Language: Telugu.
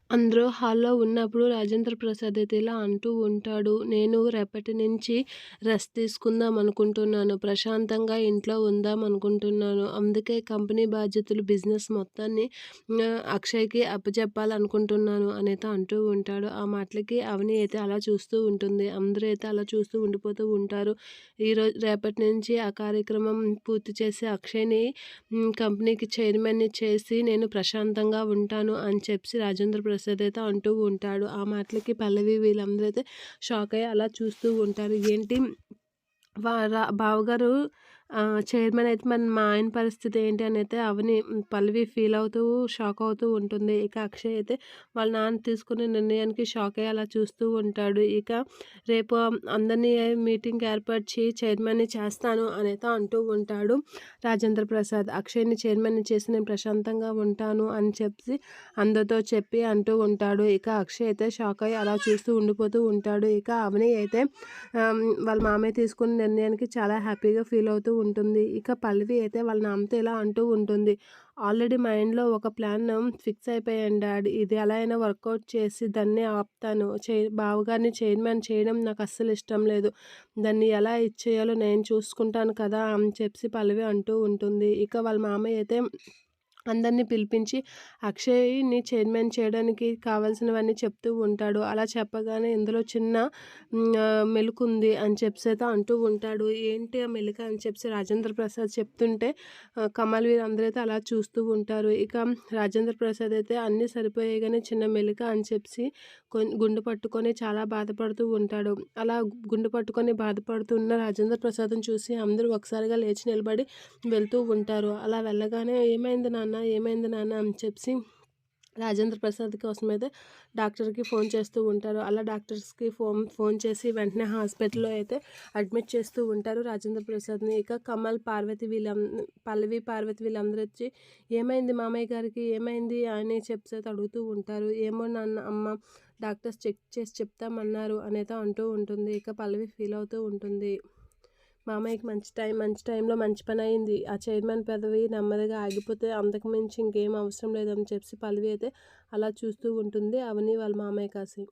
అందరూ హాల్‌లో ఉన్నప్పుడు రాజేంద్ర ప్రసాద్ అయితే ఇలా అంటూ ఉంటాడు. "నేను రేపటి నుంచి రెస్ట్ తీసుకుందాం అనుకుంటున్నాను. ప్రశాంతంగా ఇంట్లో ఉందాం అనుకుంటున్నాను. అందుకే కంపెనీ బాధ్యతలు, బిజినెస్ మొత్తాన్ని అక్షయ్‌కి అప్పజెప్పాలనుకుంటున్నాను" అనైతే అంటూ ఉంటాడు. ఆ మాటలకి అవని అయితే అలా చూస్తూ ఉంటుంది. అందరూ అయితే అలా చూస్తూ ఉండిపోతూ ఉంటారు. రేపటి నుంచి ఆ కార్యక్రమం పూర్తి చేసి అక్షయ్‌ని కంపెనీకి చైర్మన్‌ని చేసి నేను ప్రశాంతంగా ఉంటాను అని చెప్పి రాజేంద్ర ప్రసాద్ అయితే అంటూ ఉంటాడు. ఆ మాటలకి పల్లవి వీళ్ళందరూ అయితే షాక్ అయ్యి అలా చూస్తూ ఉంటారు. ఏంటి బావగారు చైర్మన్ అయితే మరి మా ఆయన పరిస్థితి ఏంటి అని అయితే అవని పల్లవి ఫీల్ అవుతూ షాక్ అవుతూ ఉంటుంది. ఇక అక్షయ్ అయితే వాళ్ళ నాన్న తీసుకునే నిర్ణయానికి షాక్ అయ్యి అలా చూస్తూ ఉంటాడు. ఇక రేపు అందరినీ మీటింగ్ ఏర్పరిచి చైర్మన్‌ని చేస్తాను అనైతే అంటూ ఉంటాడు రాజేంద్ర ప్రసాద్. అక్షయ్‌ని చైర్మన్‌ని చేసి నేను ప్రశాంతంగా ఉంటాను అని చెప్పి అందరితో చెప్పి అంటూ ఉంటాడు. ఇక అక్షయ్ అయితే షాక్ అయ్యి అలా చూస్తూ ఉండిపోతూ ఉంటాడు. ఇక అవని అయితే వాళ్ళ మామయ్య తీసుకున్న నిర్ణయానికి చాలా హ్యాపీగా ఫీల్ అవుతూ ఉంటుంది. ఇక పల్లవి అయితే వాళ్ళ నాన్నతో ఇలా అంటూ ఉంటుంది. ఆల్రెడీ మైండ్‌లో ఒక ప్లాన్ ఫిక్స్ అయిపోయాను డాడీ. ఇది ఎలా అయినా వర్కౌట్ చేసి దాన్ని ఆపుతాను. బావగారిని చైర్మన్ చేయడం నాకు అస్సలు ఇష్టం లేదు. దాన్ని ఎలా ఇచ్చేయాలో నేను చూసుకుంటాను కదా అని చెప్పి పల్లవి అంటూ ఉంటుంది. ఇక వాళ్ళ మామయ్య అయితే అందరిని పిలిపించి అక్షయ్‌ని చైర్మన్ చేయడానికి కావాల్సినవన్నీ చెప్తూ ఉంటాడు. అలా చెప్పగానే ఇందులో చిన్న మెలుకుంది అని చెప్పేసి అంటూ ఉంటాడు. ఏంటి ఆ మెలిక అని చెప్పి రాజేంద్ర ప్రసాద్ చెప్తుంటే కమల్ వీళ్ళందరూ అయితే అలా చూస్తూ ఉంటారు. ఇక రాజేంద్ర ప్రసాద్ అయితే అన్నీ సరిపోయాయి గానీ చిన్న మెలిక అని చెప్పి గుండె పట్టుకొని చాలా బాధపడుతూ ఉంటాడు. అలా గుండె పట్టుకొని బాధపడుతున్న రాజేంద్ర ప్రసాద్‌ని చూసి అందరూ ఒకసారిగా లేచి నిలబడి వెళ్తూ ఉంటారు. అలా వెళ్ళగానే "ఏమైంది నాన్న? ఏమైంది నాన్న?" అని చెప్పి రాజేంద్ర ప్రసాద్ కోసమైతే డాక్టర్‌కి ఫోన్ చేస్తూ ఉంటారు. అలా డాక్టర్స్‌కి ఫోన్ చేసి వెంటనే హాస్పిటల్‌లో అయితే అడ్మిట్ చేస్తూ ఉంటారు రాజేంద్ర ప్రసాద్‌ని. ఇక కమల్, పల్లవి, పార్వతి వీళ్ళందరూ వచ్చి "ఏమైంది మామయ్య గారికి? ఏమైంది?" అని చెప్పేసి అడుగుతూ ఉంటారు. "ఏమో నాన్న అమ్మ డాక్టర్స్ చెక్ చేసి చెప్తామన్నారు" అనైతే అంటూ ఉంటుంది. ఇక పల్లవి ఫీల్ అవుతూ ఉంటుంది. మామయ్యకి మంచి టైంలో మంచి పనయింది. ఆ చైర్మన్ పదవి నెమ్మదిగా ఆగిపోతే అంతకు మించి ఇంకేం అవసరం లేదని చెప్పి పల్లవి అయితే అలా చూస్తూ ఉంటుంది అవని వాళ్ళ మామయ్య కాసి.